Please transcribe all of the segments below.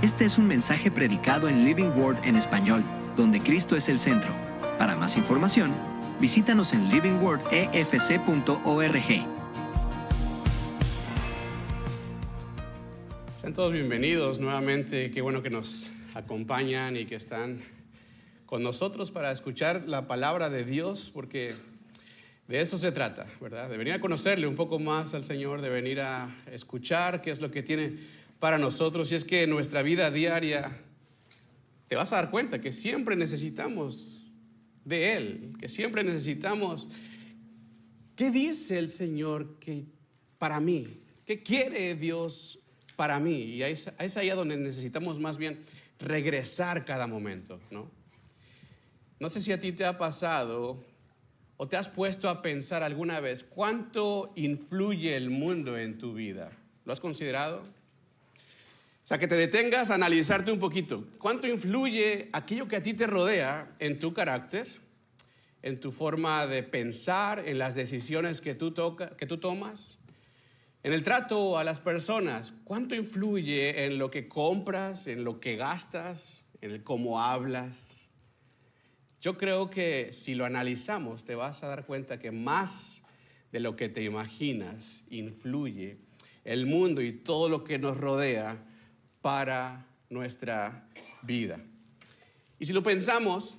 Este es un mensaje predicado en Living Word en español, donde Cristo es el centro. Para más información, visítanos en livingwordefc.org. Sean todos bienvenidos nuevamente. Qué bueno que nos acompañan y que están con nosotros para escuchar la palabra de Dios, porque de eso se trata, ¿verdad? De venir a conocerle un poco más al Señor, de venir a escuchar qué es lo que tiene para nosotros. Y es que en nuestra vida diaria te vas a dar cuenta que siempre necesitamos de Él, que siempre necesitamos qué dice el Señor que para mí, qué quiere Dios para mí. Y es ahí donde necesitamos más bien regresar cada momento, ¿no? No sé si a ti te ha pasado o te has puesto a pensar alguna vez cuánto influye el mundo en tu vida. ¿Lo has considerado? O sea, que te detengas a analizarte un poquito. ¿Cuánto influye aquello que a ti te rodea en tu carácter, en tu forma de pensar, en las decisiones que tú tomas, en el trato a las personas? ¿Cuánto influye en lo que compras, en lo que gastas, en el cómo hablas? Yo creo que si lo analizamos te vas a dar cuenta que más de lo que te imaginas influye el mundo y todo lo que nos rodea para nuestra vida. Y si lo pensamos,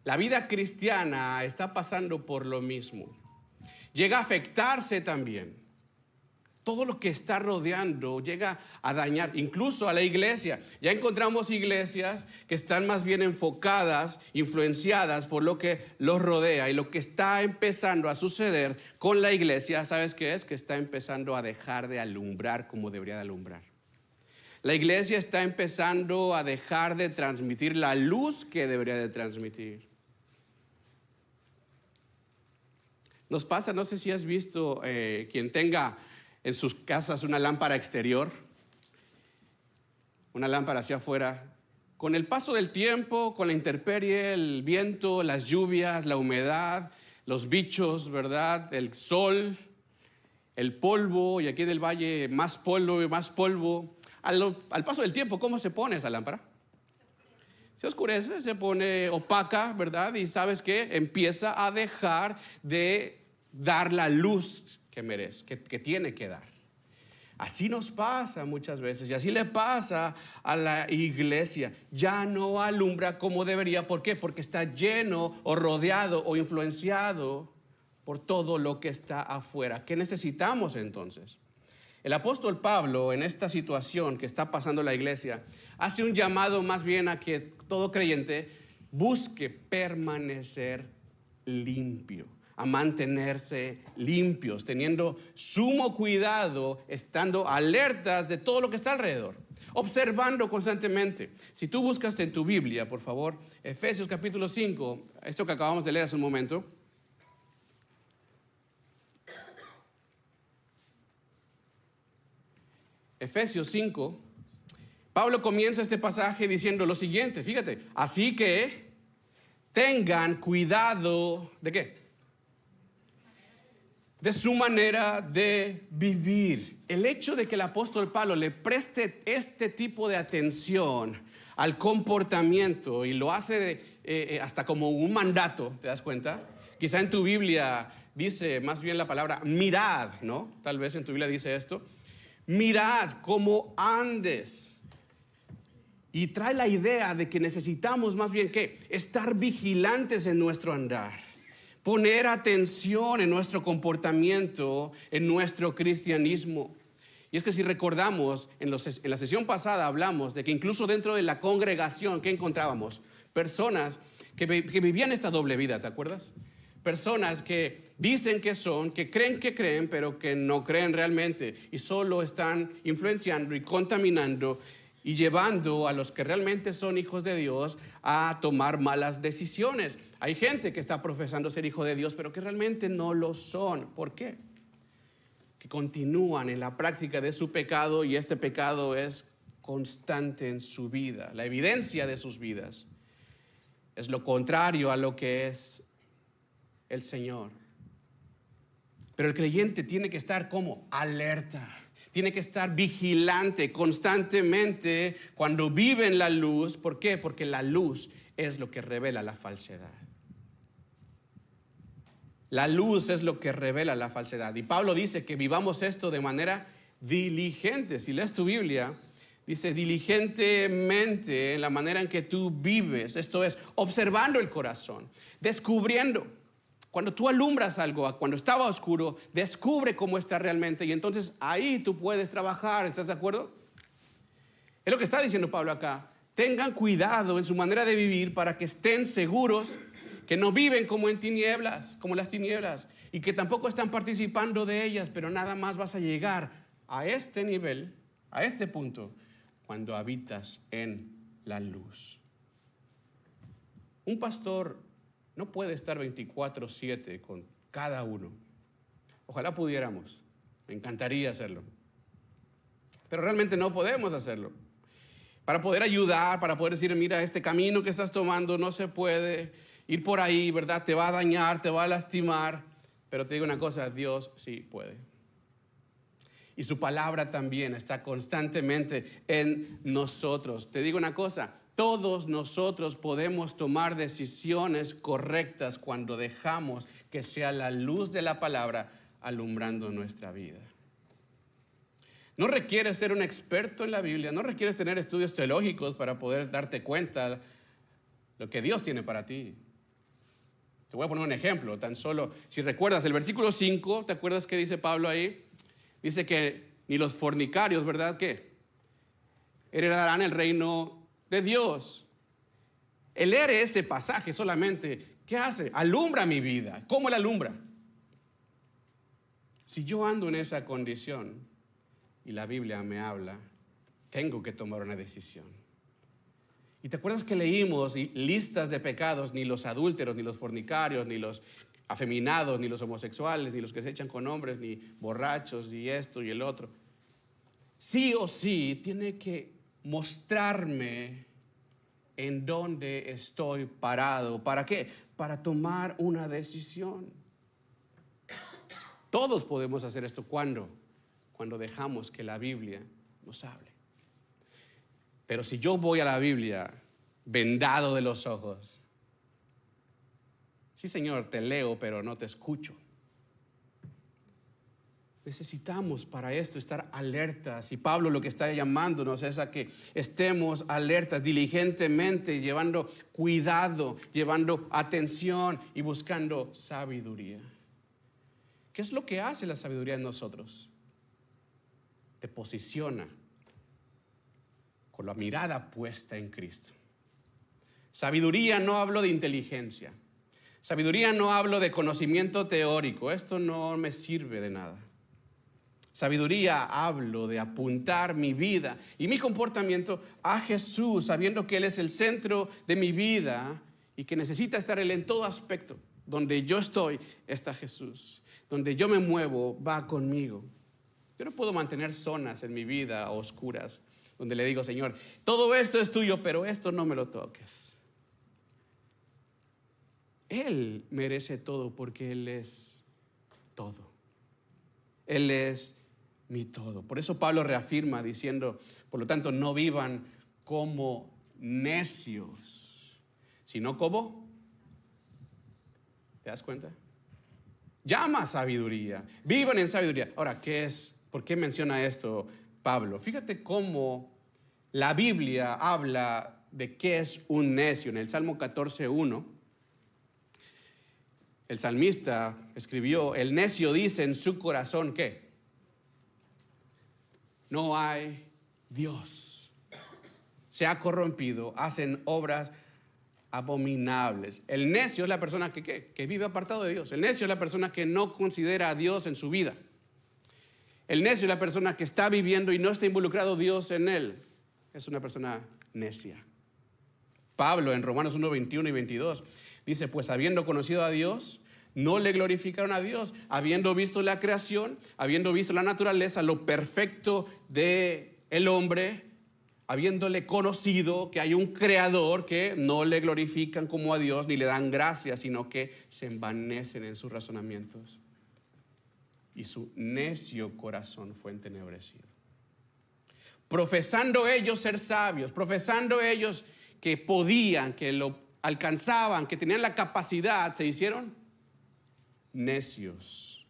la vida cristiana está pasando por lo mismo. Llega a afectarse también. Todo lo que está rodeando llega a dañar, incluso a la iglesia. Ya encontramos iglesias que están más bien enfocadas, influenciadas por lo que los rodea. Y lo que está empezando a suceder con la iglesia, ¿sabes qué es? Que está empezando a dejar de alumbrar como debería de alumbrar. La iglesia está empezando a dejar de transmitir la luz que debería de transmitir. Nos pasa, no sé si has visto quien tenga en sus casas una lámpara exterior, una lámpara hacia afuera. Con el paso del tiempo, con la intemperie, el viento, las lluvias, la humedad, los bichos, ¿verdad? El sol, el polvo, y aquí en el valle más polvo y más polvo. Al paso del tiempo, ¿cómo se pone esa lámpara? Se oscurece, se pone opaca, ¿verdad? Y ¿sabes qué? Empieza a dejar de dar la luz que merece, que tiene que dar. Así nos pasa muchas veces, y así le pasa a la iglesia. Ya no alumbra como debería. ¿Por qué? Porque está lleno o rodeado o influenciado por todo lo que está afuera. ¿Qué necesitamos entonces? El apóstol Pablo, en esta situación que está pasando la iglesia, hace un llamado más bien a que todo creyente busque permanecer limpio, a mantenerse limpios, teniendo sumo cuidado, estando alertas de todo lo que está alrededor, observando constantemente. Si tú buscas en tu Biblia, por favor, Efesios capítulo 5, esto que acabamos de leer hace un momento. Efesios 5, Pablo comienza este pasaje diciendo lo siguiente, fíjate, así que tengan cuidado, ¿de qué? De su manera de vivir. El hecho de que el apóstol Pablo le preste este tipo de atención al comportamiento y lo hace hasta como un mandato, ¿te das cuenta? Quizá en tu Biblia dice más bien la palabra mirad, ¿no? Tal vez en tu Biblia dice esto. Mirad cómo andes. Y trae la idea de que necesitamos más bien que estar vigilantes en nuestro andar, poner atención en nuestro comportamiento, en nuestro cristianismo. Y es que si recordamos, en la sesión pasada hablamos de que incluso dentro de la congregación que encontrábamos personas que vivían esta doble vida, ¿te acuerdas? Personas que dicen que creen, pero que no creen realmente y solo están influenciando y contaminando y llevando a los que realmente son hijos de Dios a tomar malas decisiones. Hay gente que está profesando ser hijo de Dios, pero que realmente no lo son. ¿Por qué? Que continúan en la práctica de su pecado, y este pecado es constante en su vida. La evidencia de sus vidas es lo contrario a lo que es el Señor. Pero el creyente tiene que estar como alerta, Tiene que estar vigilante constantemente cuando vive en la luz. ¿Por qué? Porque la luz es lo que revela la falsedad. La luz es lo que revela la falsedad. Y Pablo dice que vivamos esto de manera diligente. Si lees tu Biblia, dice diligentemente en la manera en que tú vives. Esto es, observando el corazón, descubriendo. Cuando tú alumbras algo, cuando estaba oscuro, descubre cómo está realmente. Y entonces ahí tú puedes trabajar. ¿Estás de acuerdo? Es lo que está diciendo Pablo acá. Tengan cuidado en su manera de vivir para que estén seguros que no viven como en tinieblas, como las tinieblas, y que tampoco están participando de ellas, pero nada más vas a llegar a este nivel, a este punto, cuando habitas en la luz. Un pastor no puede estar 24/7 con cada uno. Ojalá pudiéramos, me encantaría hacerlo, pero realmente no podemos hacerlo. Para poder ayudar, para poder decir, mira, este camino que estás tomando no se puede ir por ahí, ¿verdad? Te va a dañar, te va a lastimar. Pero te digo una cosa, Dios sí puede. Y su palabra también está constantemente en nosotros. Te digo una cosa, todos nosotros podemos tomar decisiones correctas cuando dejamos que sea la luz de la palabra alumbrando nuestra vida. No requieres ser un experto en la Biblia, no requieres tener estudios teológicos para poder darte cuenta lo que Dios tiene para ti. Te voy a poner un ejemplo, tan solo, si recuerdas el versículo 5, ¿te acuerdas qué dice Pablo ahí? Dice que ni los fornicarios, ¿verdad? ¿Qué? Heredarán el reino de Dios. El leer ese pasaje solamente, ¿qué hace? Alumbra mi vida. ¿Cómo la alumbra? Si yo ando en esa condición y la Biblia me habla, tengo que tomar una decisión. Y te acuerdas que leímos listas de pecados, ni los adúlteros, ni los fornicarios, ni los afeminados, ni los homosexuales, ni los que se echan con hombres, ni borrachos, ni esto y el otro. Sí o sí tiene que mostrarme en dónde estoy parado. ¿Para qué? Para tomar una decisión. Todos podemos hacer esto. ¿Cuándo? Cuando dejamos que la Biblia nos hable. Pero si yo voy a la Biblia vendado de los ojos, sí, Señor, te leo, pero no te escucho. Necesitamos para esto estar alertas. Y Pablo lo que está llamándonos es a que estemos alertas diligentemente, llevando cuidado, llevando atención y buscando sabiduría. ¿Qué es lo que hace la sabiduría en nosotros? Te posiciona con la mirada puesta en Cristo. Sabiduría no hablo de inteligencia. Sabiduría no hablo de conocimiento teórico. Esto no me sirve de nada. Sabiduría hablo de apuntar mi vida y mi comportamiento a Jesús, sabiendo que Él es el centro de mi vida y que necesita estar Él en todo aspecto. Donde yo estoy, está Jesús. Donde yo me muevo, va conmigo. Yo no puedo mantener zonas en mi vida oscuras donde le digo, Señor, todo esto es tuyo, pero esto no me lo toques. Él merece todo porque Él es todo. Él es mi todo. Por eso Pablo reafirma diciendo, por lo tanto, no vivan como necios, sino como, ¿te das cuenta? Llama sabiduría, vivan en sabiduría. Ahora, ¿qué es? ¿Por qué menciona esto Pablo? Fíjate cómo la Biblia habla de qué es un necio. En el Salmo 14:1, el salmista escribió, el necio dice en su corazón, ¿qué? No hay Dios. Se ha corrompido, hacen obras abominables. El necio es la persona que vive apartado de Dios. El necio es la persona que no considera a Dios en su vida. El necio es la persona que está viviendo y no está involucrado Dios en él. Es una persona necia. Pablo en Romanos 1:21 y 22 dice, pues habiendo conocido a Dios, no le glorificaron a Dios, habiendo visto la creación, habiendo visto la naturaleza, lo perfecto de el hombre, habiéndole conocido que hay un creador, que no le glorifican como a Dios ni le dan gracias, sino que se envanecen en sus razonamientos. y su necio corazón fue entenebrecido. Profesando ellos ser sabios, profesando ellos que podían, que lo alcanzaban, que tenían la capacidad, se hicieron necios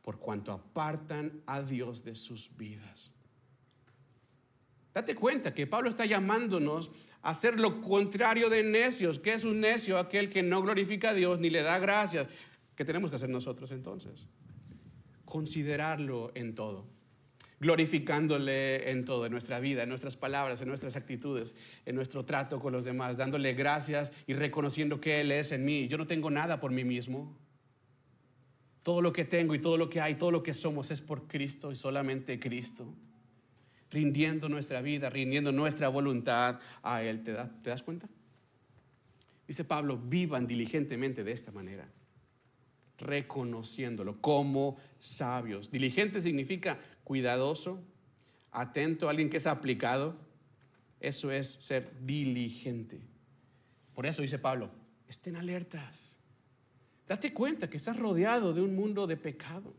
por cuanto apartan a Dios de sus vidas. Date cuenta que Pablo está llamándonos a hacer lo contrario de necios. ¿Qué es un necio? Aquel que no glorifica a Dios ni le da gracias. ¿Qué tenemos que hacer nosotros entonces? Considerarlo en todo, glorificándole en todo, en nuestra vida, en nuestras palabras, en nuestras actitudes, en nuestro trato con los demás, dándole gracias y reconociendo que Él es en mí. Yo no tengo nada por mí mismo. Todo lo que tengo y todo lo que hay, todo lo que somos es por Cristo y solamente Cristo. Rindiendo nuestra vida, rindiendo nuestra voluntad a Él. ¿Te das cuenta? Dice Pablo, vivan diligentemente de esta manera, reconociéndolo como sabios. Diligente significa cuidadoso, atento, alguien que es aplicado. Eso es ser diligente. Por eso dice Pablo, estén alertas. Date cuenta que estás rodeado de un mundo de pecado.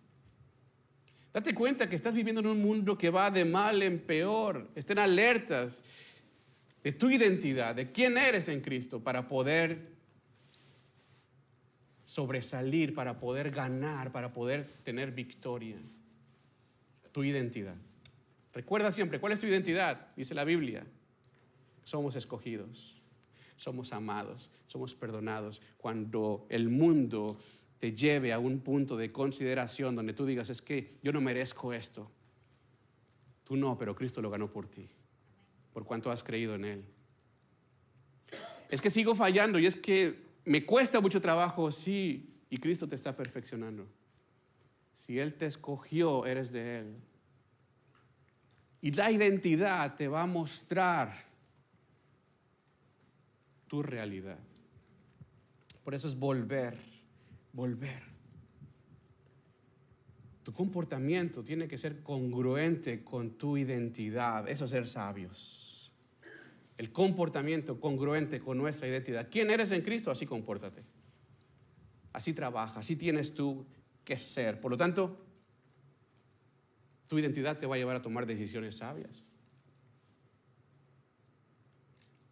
Date cuenta que estás viviendo en un mundo que va de mal en peor. Estén alertas de tu identidad, de quién eres en Cristo, para poder sobresalir, para poder ganar, para poder tener victoria. Tu identidad. Recuerda siempre, ¿cuál es tu identidad? Dice la Biblia. Somos escogidos, somos amados, somos perdonados. Cuando el mundo te lleve a un punto de consideración donde tú digas, es que yo no merezco esto. Tú no, pero Cristo lo ganó por ti, por cuanto has creído en Él. Es que sigo fallando y es que me cuesta mucho trabajo, sí, y Cristo te está perfeccionando. Si Él te escogió, eres de Él. Y la identidad te va a mostrar tu realidad. Por eso es volver. Tu comportamiento tiene que ser congruente con tu identidad. Eso es ser sabios. El comportamiento congruente con nuestra identidad. ¿Quién eres en Cristo? Así compórtate. Así trabaja. Así tienes tú que ser. Por lo tanto, tu identidad te va a llevar a tomar decisiones sabias.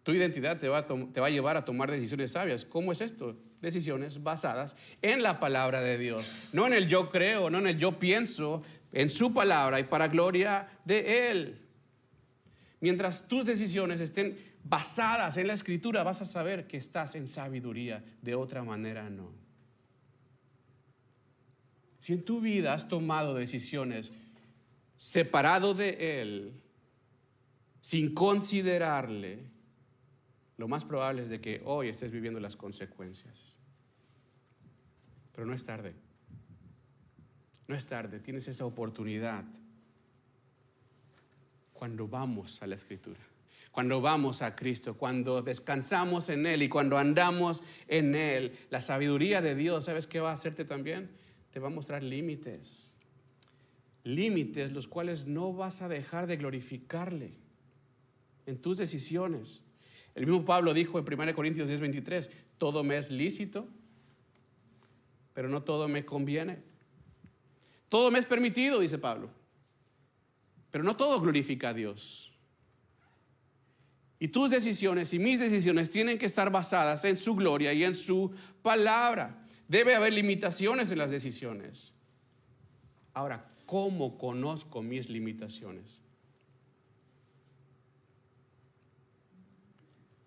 Tu identidad te va a llevar a tomar decisiones sabias. ¿Cómo es esto? Decisiones basadas en la palabra de Dios. No en el yo creo, no en el yo pienso, en su palabra y para gloria de Él. Mientras tus decisiones estén basadas en la Escritura, vas a saber que estás en sabiduría. De otra manera, no. Si en tu vida has tomado decisiones separado de Él, sin considerarle, lo más probable es de que hoy estés viviendo las consecuencias. Pero no es tarde. No es tarde, tienes esa oportunidad. Cuando vamos a la Escritura, cuando vamos a Cristo, cuando descansamos en Él y cuando andamos en Él, la sabiduría de Dios, ¿sabes qué va a hacerte también? Te va a mostrar límites. Límites los cuales no vas a dejar de glorificarle en tus decisiones. El mismo Pablo dijo en 1 Corintios 10:23, todo me es lícito, pero no todo me conviene. Todo me es permitido, dice Pablo, pero no todo glorifica a Dios. Y tus decisiones y mis decisiones tienen que estar basadas en su gloria y en su palabra. Debe haber limitaciones en las decisiones. Ahora, ¿cómo conozco mis limitaciones?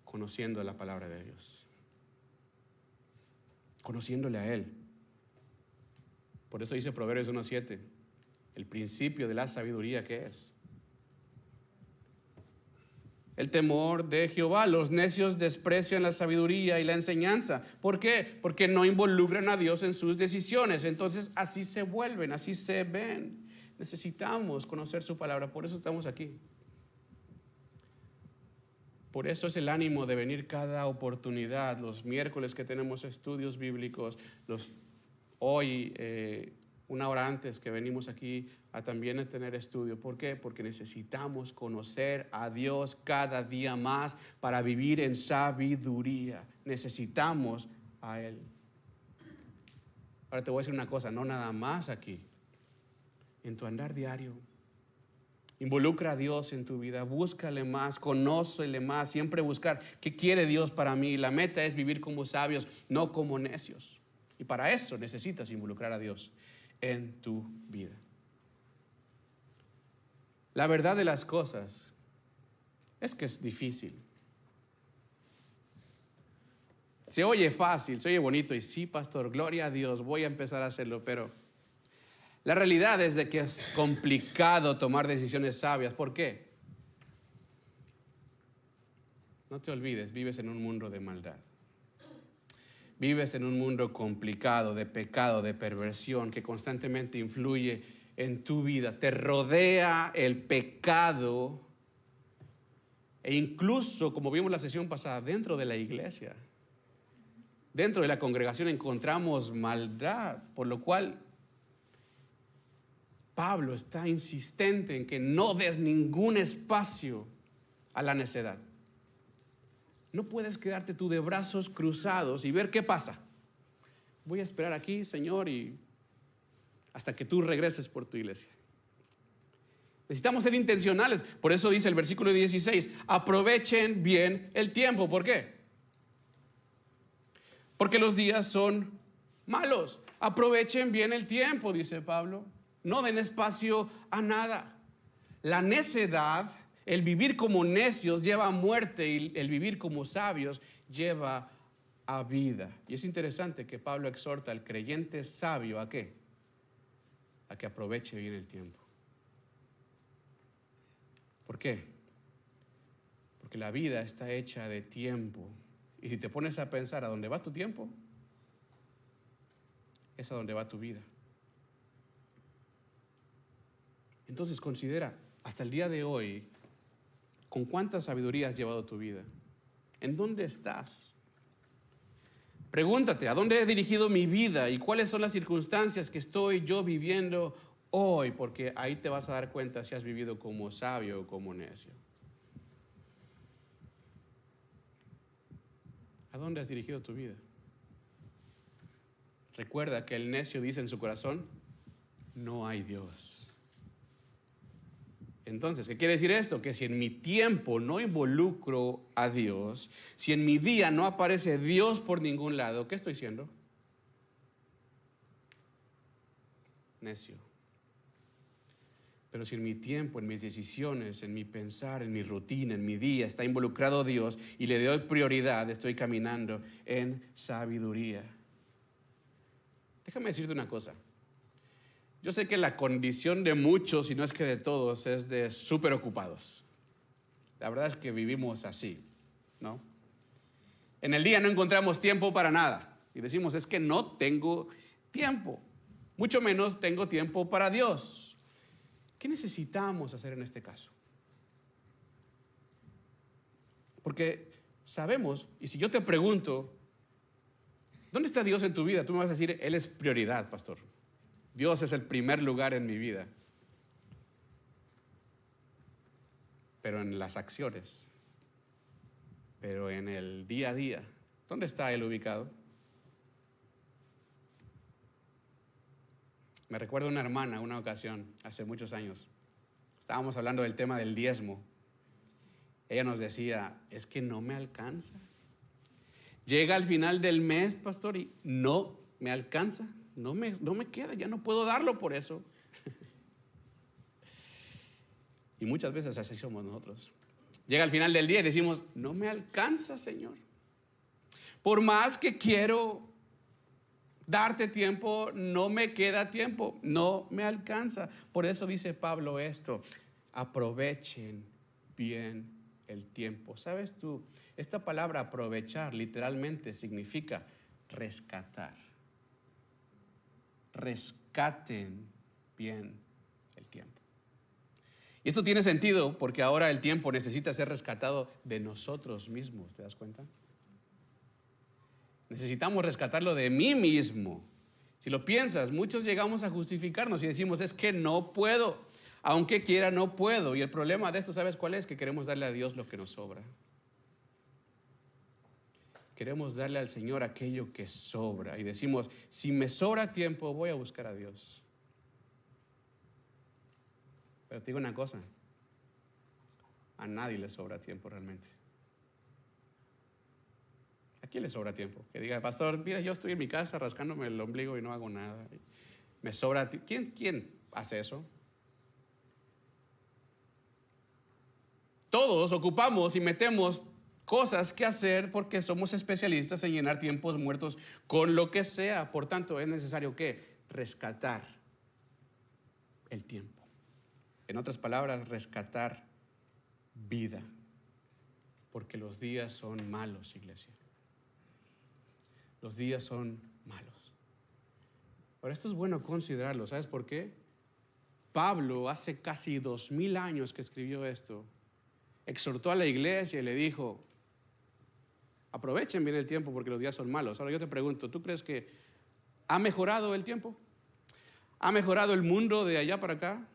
Conociendo la palabra de Dios, conociéndole a Él. Por eso dice Proverbios 1:7, el principio de la sabiduría, ¿qué es? El temor de Jehová. Los necios desprecian la sabiduría y la enseñanza. ¿Por qué? Porque no involucran a Dios en sus decisiones. Entonces así se vuelven, así se ven. Necesitamos conocer su palabra, por eso estamos aquí. Por eso es el ánimo de venir cada oportunidad, los miércoles que tenemos estudios bíblicos, hoy, una hora antes que venimos aquí a también tener estudio. ¿Por qué? Porque necesitamos conocer a Dios cada día más para vivir en sabiduría. Necesitamos a Él. Ahora te voy a decir una cosa, no nada más aquí. en tu andar diario. Involucra a Dios en tu vida, búscale más, conócele más, siempre buscar qué quiere Dios para mí. La meta es vivir como sabios, no como necios. Y para eso necesitas involucrar a Dios en tu vida. La verdad de las cosas es que es difícil. Se oye fácil, se oye bonito y sí, pastor, gloria a Dios, voy a empezar a hacerlo, pero la realidad es de que es complicado tomar decisiones sabias. ¿Por qué? No te olvides, vives en un mundo de maldad. Vives en un mundo complicado, de pecado, de perversión, que constantemente influye en tu vida. Te rodea el pecado e incluso, como vimos la sesión pasada, dentro de la iglesia, dentro de la congregación encontramos maldad, por lo cual Pablo está insistente en que no des ningún espacio a la necedad. No puedes quedarte tú de brazos cruzados y ver qué pasa. Voy a esperar aquí, Señor, y hasta que tú regreses por tu iglesia. Necesitamos ser intencionales. Por eso dice el versículo 16, aprovechen bien el tiempo. ¿Por qué? Porque los días son malos. Aprovechen bien el tiempo, dice Pablo. No den espacio a nada. La necedad, el vivir como necios lleva a muerte y el vivir como sabios lleva a vida. Y es interesante que Pablo exhorta al creyente sabio ¿a qué? A que aproveche bien el tiempo. ¿Por qué? Porque la vida está hecha de tiempo. Y si te pones a pensar a dónde va tu tiempo, es a dónde va tu vida. Entonces considera, hasta el día de hoy, ¿con cuánta sabiduría has llevado tu vida? ¿En dónde estás? Pregúntate, ¿a dónde he dirigido mi vida? ¿Y cuáles son las circunstancias que estoy yo viviendo hoy? Porque ahí te vas a dar cuenta si has vivido como sabio o como necio. ¿A dónde has dirigido tu vida? Recuerda que el necio dice en su corazón, no hay Dios. Entonces, ¿qué quiere decir esto? Que si en mi tiempo no involucro a Dios, si en mi día no aparece Dios por ningún lado, ¿qué estoy siendo? Necio. Pero si en mi tiempo, en mis decisiones, en mi pensar, en mi rutina, en mi día está involucrado Dios y le doy prioridad, estoy caminando en sabiduría. Déjame decirte una cosa. Yo sé que la condición de muchos, y no es que de todos, es de súper ocupados. La verdad es que vivimos así, ¿no? En el día no encontramos tiempo para nada. Y decimos, es que no tengo tiempo. Mucho menos tengo tiempo para Dios. ¿Qué necesitamos hacer en este caso? Porque sabemos, y si yo te pregunto, ¿dónde está Dios en tu vida? Tú me vas a decir, Él es prioridad, pastor. Dios es el primer lugar en mi vida. Pero en las acciones, pero en el día a día, ¿dónde está Él ubicado? Me recuerdo una hermana, una ocasión, hace muchos años. Estábamos hablando del tema del diezmo. Ella nos decía, es que no me alcanza. Llega al final del mes, pastor, y no me alcanza. No me queda, ya no puedo darlo por eso. Y muchas veces así somos nosotros. Llega al final del día y decimos, no me alcanza, Señor. Por más que quiero darte tiempo, no me queda tiempo, no me alcanza. Por eso dice Pablo esto, aprovechen bien el tiempo. ¿Sabes tú? Esta palabra aprovechar literalmente significa rescatar. Rescaten bien el tiempo. Y esto tiene sentido porque ahora el tiempo necesita ser rescatado de nosotros mismos, ¿te das cuenta? Necesitamos rescatarlo de mí mismo. Si lo piensas, muchos llegamos a justificarnos y decimos, es que no puedo, aunque quiera no puedo. Y el problema de esto, ¿sabes cuál es? Que queremos darle a Dios lo que nos sobra. Queremos darle al Señor aquello que sobra y decimos, si me sobra tiempo, voy a buscar a Dios. Pero te digo una cosa, a nadie le sobra tiempo realmente. ¿A quién le sobra tiempo? Que diga, pastor, mira, yo estoy en mi casa rascándome el ombligo y no hago nada. Me sobra tiempo. ¿Quién hace eso? Todos ocupamos y metemos cosas que hacer porque somos especialistas en llenar tiempos muertos con lo que sea. Por tanto, es necesario que rescatar el tiempo. En otras palabras, rescatar vida. Porque los días son malos, iglesia. Los días son malos. Ahora, esto es bueno considerarlo. ¿Sabes por qué? Pablo, hace casi 2000 años que escribió esto, exhortó a la iglesia y le dijo, aprovechen bien el tiempo porque los días son malos. Ahora yo te pregunto, ¿tú crees que ha mejorado el tiempo? ¿Ha mejorado el mundo de allá para acá?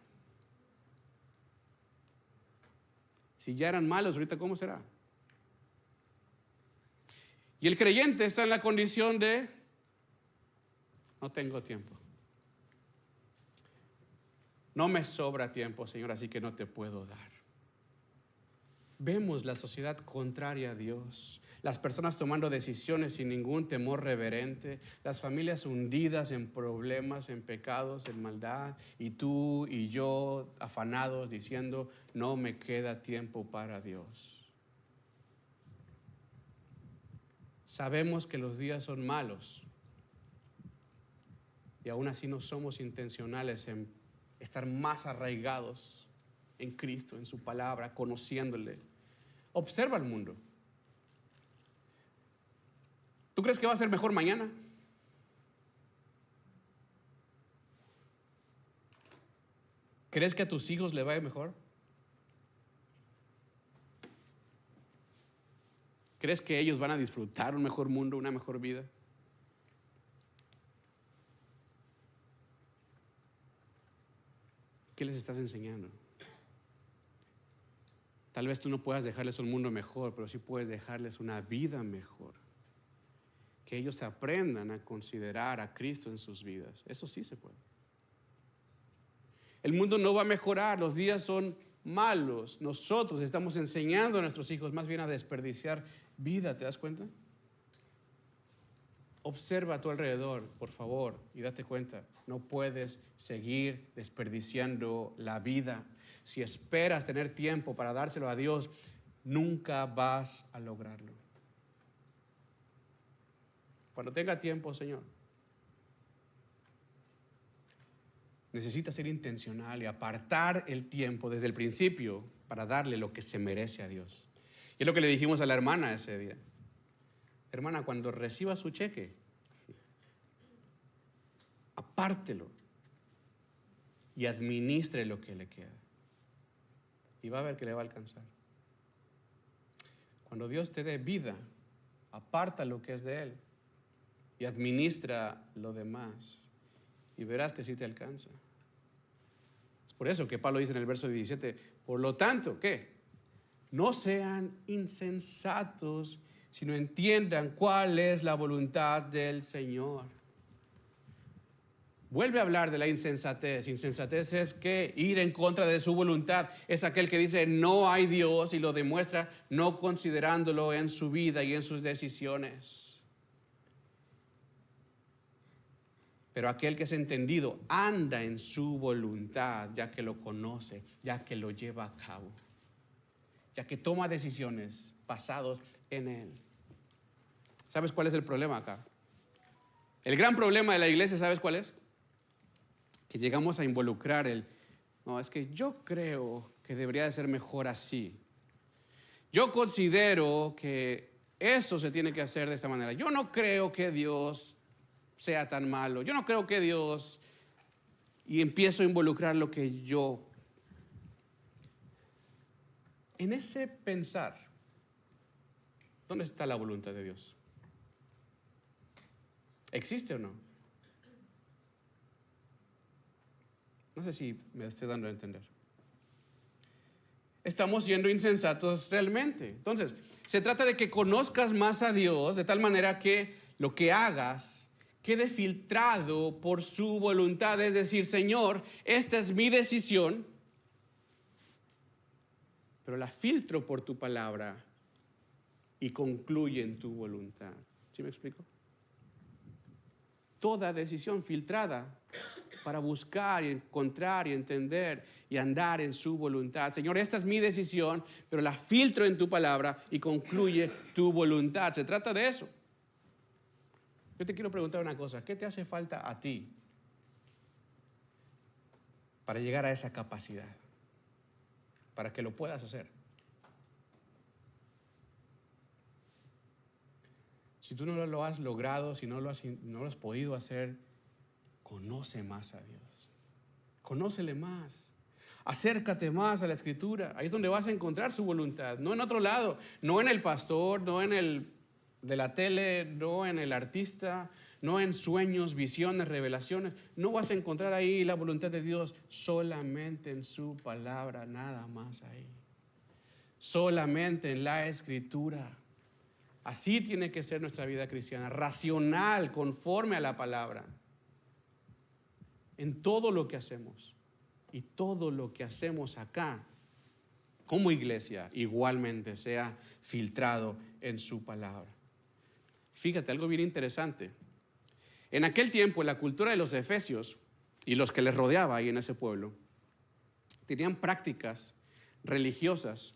Si ya eran malos, ahorita ¿cómo será? Y el creyente está en la condición de no tengo tiempo. No me sobra tiempo, Señor, así que no te puedo dar. Vemos la sociedad contraria a Dios, las personas tomando decisiones sin ningún temor reverente, las familias hundidas en problemas, en pecados, en maldad, y tú y yo afanados diciendo, no me queda tiempo para Dios. Sabemos que los días son malos y aún así no somos intencionales en estar más arraigados en Cristo, en su palabra, conociéndole. Observa el mundo. ¿Tú crees que va a ser mejor mañana? ¿Crees que a tus hijos le vaya mejor? ¿Crees que ellos van a disfrutar un mejor mundo, una mejor vida? ¿Qué les estás enseñando? Tal vez tú no puedas dejarles un mundo mejor, pero sí puedes dejarles una vida mejor. Que ellos aprendan a considerar a Cristo en sus vidas. Eso sí se puede. El mundo no va a mejorar, los días son malos. Nosotros estamos enseñando a nuestros hijos más bien a desperdiciar vida, ¿te das cuenta? Observa a tu alrededor, por favor, y date cuenta, no puedes seguir desperdiciando la vida. Si esperas tener tiempo para dárselo a Dios, nunca vas a lograrlo. Cuando tenga tiempo, Señor, necesita ser intencional y apartar el tiempo desde el principio para darle lo que se merece a Dios. Y es lo que le dijimos a la hermana ese día. Hermana, cuando reciba su cheque, apártelo y administre lo que le queda. Y va a ver que le va a alcanzar. Cuando Dios te dé vida, aparta lo que es de Él y administra lo demás. Y verás que sí te alcanza. Es por eso que Pablo dice en el verso 17, por lo tanto, ¿qué? No sean insensatos, sino entiendan cuál es la voluntad del Señor. Vuelve a hablar de la insensatez. Insensatez es que ir en contra de su voluntad. Es aquel que dice no hay Dios y lo demuestra no considerándolo en su vida y en sus decisiones. Pero aquel que es entendido anda en su voluntad, ya que lo conoce, ya que lo lleva a cabo, ya que toma decisiones basadas en Él. ¿Sabes cuál es el problema acá? El gran problema de la iglesia, ¿sabes cuál es? Que llegamos a involucrar no, es que yo creo que debería de ser mejor así. Yo considero que eso se tiene que hacer de esta manera. Yo no creo que Dios sea tan malo. Yo no creo que Dios... Y empiezo a involucrar lo que yo... En ese pensar, ¿dónde está la voluntad de Dios? ¿Existe o no? No sé si me estoy dando a entender. Estamos siendo insensatos realmente. Entonces, se trata de que conozcas más a Dios de tal manera que lo que hagas quede filtrado por su voluntad. Es decir, Señor, esta es mi decisión pero la filtro por tu palabra y concluye en tu voluntad. ¿Sí me explico? Toda decisión filtrada para buscar y encontrar y entender y andar en su voluntad. Señor, esta es mi decisión, pero la filtro en tu palabra y concluye tu voluntad. Se trata de eso. Yo te quiero preguntar una cosa. ¿Qué te hace falta a ti para llegar a esa capacidad? Para que lo puedas hacer. Si tú no lo has logrado, si no lo has podido hacer, conoce más a Dios. Conócele más. Acércate más a la Escritura. Ahí es donde vas a encontrar su voluntad. No en otro lado. No en el pastor, no en el de la tele, no en el artista, no en sueños, visiones, revelaciones. No vas a encontrar ahí la voluntad de Dios. Solamente en su palabra, nada más ahí. Solamente en la Escritura. Así tiene que ser nuestra vida cristiana, racional, conforme a la palabra. En todo lo que hacemos. Y todo lo que hacemos acá, como iglesia, igualmente sea filtrado en su palabra. Fíjate, algo bien interesante. En aquel tiempo, la cultura de los efesios y los que les rodeaba ahí en ese pueblo, tenían prácticas religiosas,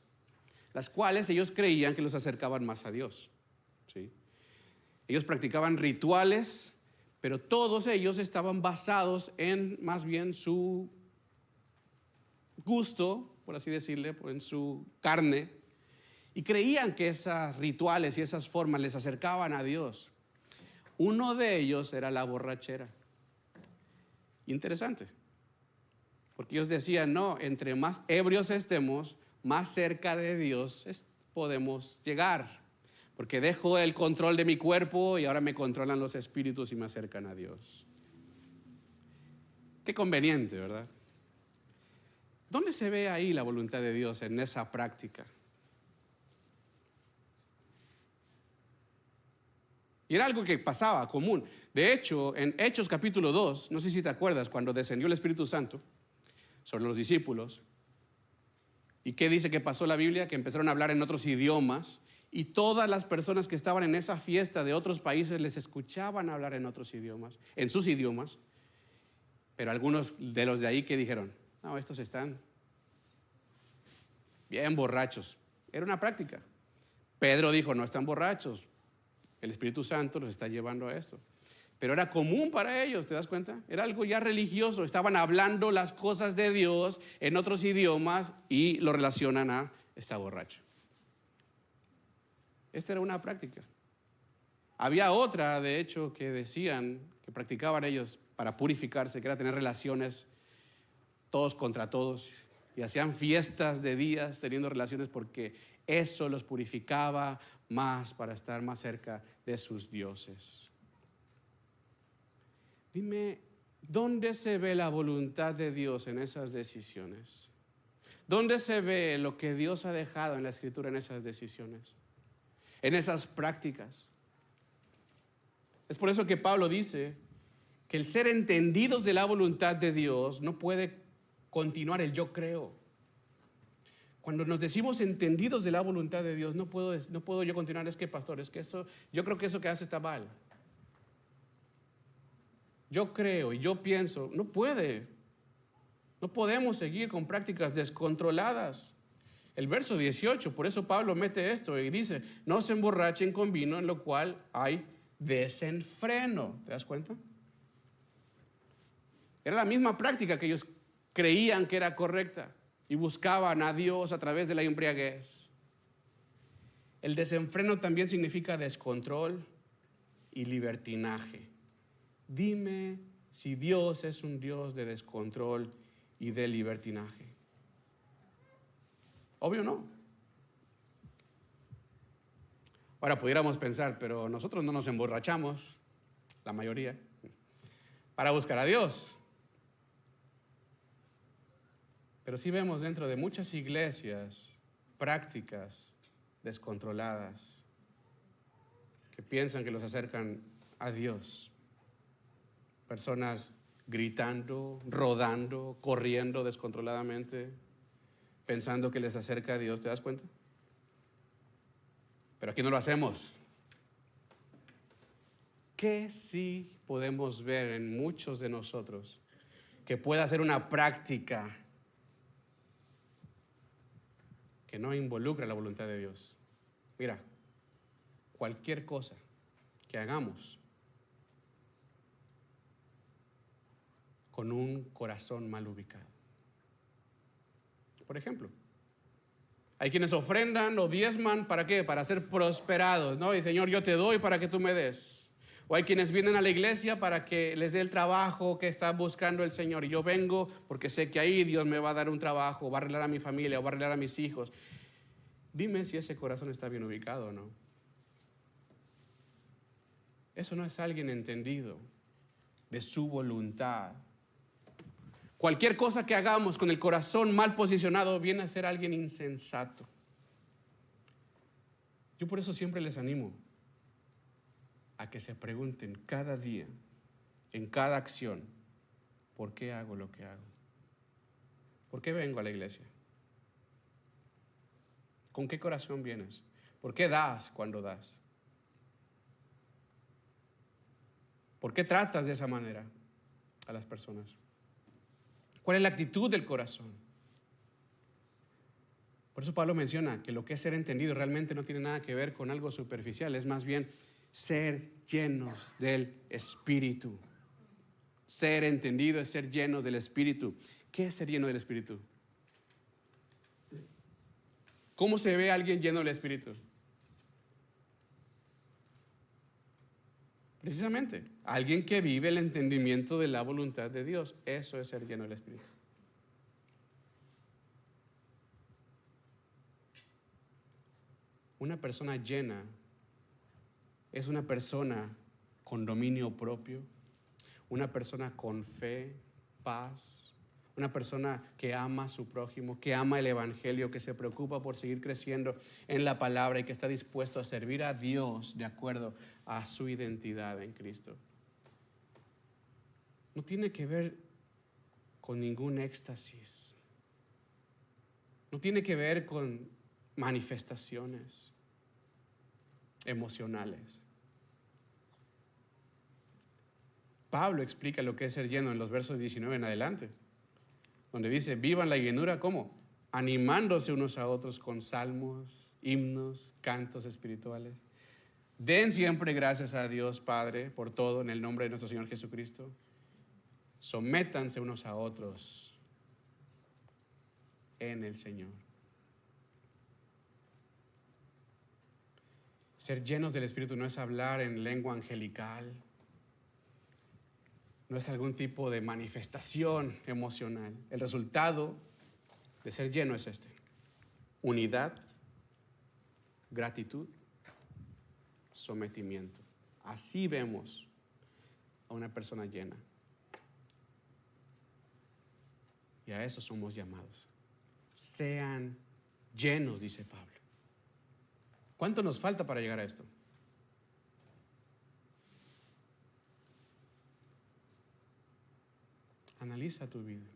las cuales ellos creían que los acercaban más a Dios. ¿Sí? Ellos practicaban rituales, pero todos ellos estaban basados en más bien su gusto, por así decirle, en su carne, y creían que esos rituales y esas formas les acercaban a Dios. Uno de ellos era la borrachera. Interesante, porque ellos decían, no, entre más ebrios estemos, más cerca de Dios podemos llegar. Porque dejo el control de mi cuerpo y ahora me controlan los espíritus y me acercan a Dios. Qué conveniente, ¿verdad? ¿Dónde se ve ahí la voluntad de Dios en esa práctica? Y era algo que pasaba común. De hecho, en Hechos capítulo 2, no sé si te acuerdas, cuando descendió el Espíritu Santo sobre los discípulos, ¿y qué dice que pasó la Biblia? Que empezaron a hablar en otros idiomas. Y todas las personas que estaban en esa fiesta de otros países les escuchaban hablar en otros idiomas, en sus idiomas. Pero algunos de los de ahí que dijeron, no, estos están bien borrachos. Era una práctica. Pedro dijo, no están borrachos. El Espíritu Santo los está llevando a esto. Pero era común para ellos, ¿te das cuenta? Era algo ya religioso. Estaban hablando las cosas de Dios en otros idiomas y lo relacionan a está borracho. Esta era una práctica. Había otra, de hecho, que decían, que practicaban ellos para purificarse, que era tener relaciones todos contra todos. Y hacían fiestas de días teniendo relaciones porque eso los purificaba más para estar más cerca de sus dioses. Dime, ¿dónde se ve la voluntad de Dios en esas decisiones? ¿Dónde se ve lo que Dios ha dejado en la Escritura en esas decisiones? En esas prácticas. Es por eso que Pablo dice que el ser entendidos de la voluntad de Dios no puede continuar el yo creo. Cuando nos decimos entendidos de la voluntad de Dios, no puedo yo continuar, es que pastor, es que eso, yo creo que eso que hace está mal. Yo creo y yo pienso, no podemos seguir con prácticas descontroladas. El verso 18, por eso Pablo mete esto y dice, no se emborrachen con vino en lo cual hay desenfreno. ¿Te das cuenta? Era la misma práctica que ellos creían que era correcta y buscaban a Dios a través de la embriaguez. El desenfreno también significa descontrol y libertinaje. Dime si Dios es un Dios de descontrol y de libertinaje. Obvio no. Ahora pudiéramos pensar, pero nosotros no nos emborrachamos, la mayoría, para buscar a Dios. Pero sí vemos dentro de muchas iglesias prácticas descontroladas que piensan que los acercan a Dios. Personas gritando, rodando, corriendo descontroladamente, pensando que les acerca a Dios, ¿te das cuenta? Pero aquí no lo hacemos. ¿Qué sí podemos ver en muchos de nosotros que pueda ser una práctica que no involucra la voluntad de Dios? Mira, cualquier cosa que hagamos con un corazón mal ubicado. Por ejemplo, hay quienes ofrendan o diezman, ¿para qué? Para ser prosperados, ¿no? Y Señor, yo te doy para que tú me des. O hay quienes vienen a la iglesia para que les dé el trabajo que está buscando el Señor. Y yo vengo porque sé que ahí Dios me va a dar un trabajo, va a arreglar a mi familia, va a arreglar a mis hijos. Dime si ese corazón está bien ubicado o no. Eso no es alguien entendido de su voluntad. Cualquier cosa que hagamos con el corazón mal posicionado viene a ser alguien insensato. Yo por eso siempre les animo a que se pregunten cada día, en cada acción, ¿por qué hago lo que hago? ¿Por qué vengo a la iglesia? ¿Con qué corazón vienes? ¿Por qué das cuando das? ¿Por qué tratas de esa manera a las personas? ¿Cuál es la actitud del corazón? Por eso Pablo menciona que lo que es ser entendido realmente no tiene nada que ver con algo superficial, es más bien ser llenos del Espíritu. Ser entendido es ser llenos del Espíritu. ¿Qué es ser lleno del Espíritu? ¿Cómo se ve a alguien lleno del Espíritu? Precisamente, alguien que vive el entendimiento de la voluntad de Dios. Eso es ser lleno del Espíritu. Una persona llena es una persona con dominio propio, una persona con fe, paz, una persona que ama a su prójimo, que ama el evangelio, que se preocupa por seguir creciendo en la palabra y que está dispuesto a servir a Dios de acuerdo a su identidad en Cristo. No tiene que ver con ningún éxtasis, no tiene que ver con manifestaciones emocionales. Pablo explica lo que es ser lleno en los versos 19 en adelante, donde dice: vivan la llenura, ¿cómo? Animándose unos a otros con salmos, himnos, cantos espirituales. Den siempre gracias a Dios Padre por todo en el nombre de nuestro Señor Jesucristo. Sométanse unos a otros en el Señor. Ser llenos del Espíritu no es hablar en lengua angelical, no es algún tipo de manifestación emocional. El resultado de ser lleno es este: unidad, gratitud, sometimiento. Así vemos a una persona llena. Y a eso somos llamados. Sean llenos, dice Pablo. ¿Cuánto nos falta para llegar a esto? Analiza tu vida.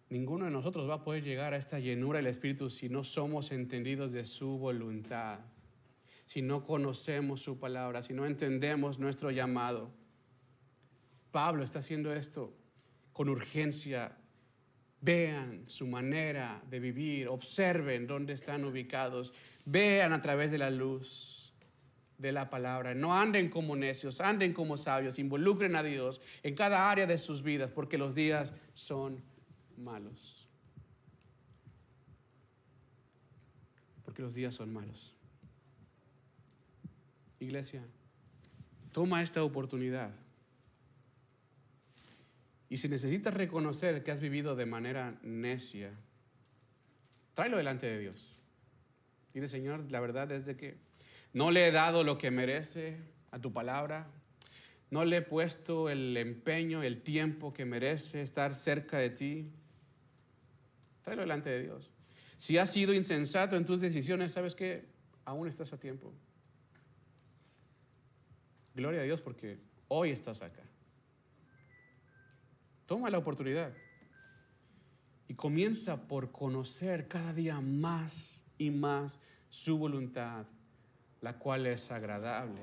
Ninguno de nosotros va a poder llegar a esta llenura del Espíritu si no somos entendidos de su voluntad, si no conocemos su palabra, si no entendemos nuestro llamado. Pablo está haciendo esto con urgencia. Vean su manera de vivir, observen dónde están ubicados, vean a través de la luz de la palabra. No anden como necios, anden como sabios, involucren a Dios en cada área de sus vidas, porque los días son malos. Porque los días son malos. Iglesia, toma esta oportunidad. Y si necesitas reconocer que has vivido de manera necia, tráelo delante de Dios. Dile: Señor, la verdad es de que no le he dado lo que merece a tu palabra, no le he puesto el empeño, el tiempo que merece estar cerca de ti. Tráelo delante de Dios. Si has sido insensato en tus decisiones, ¿sabes qué? Aún estás a tiempo. Gloria a Dios porque hoy estás acá. Toma la oportunidad. Y comienza por conocer cada día más y más su voluntad, la cual es agradable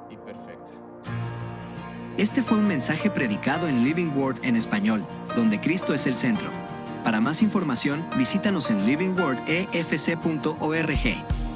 y perfecta. Este fue un mensaje predicado en Living Word en español, donde Cristo es el centro. Para más información, visítanos en livingwordefc.org.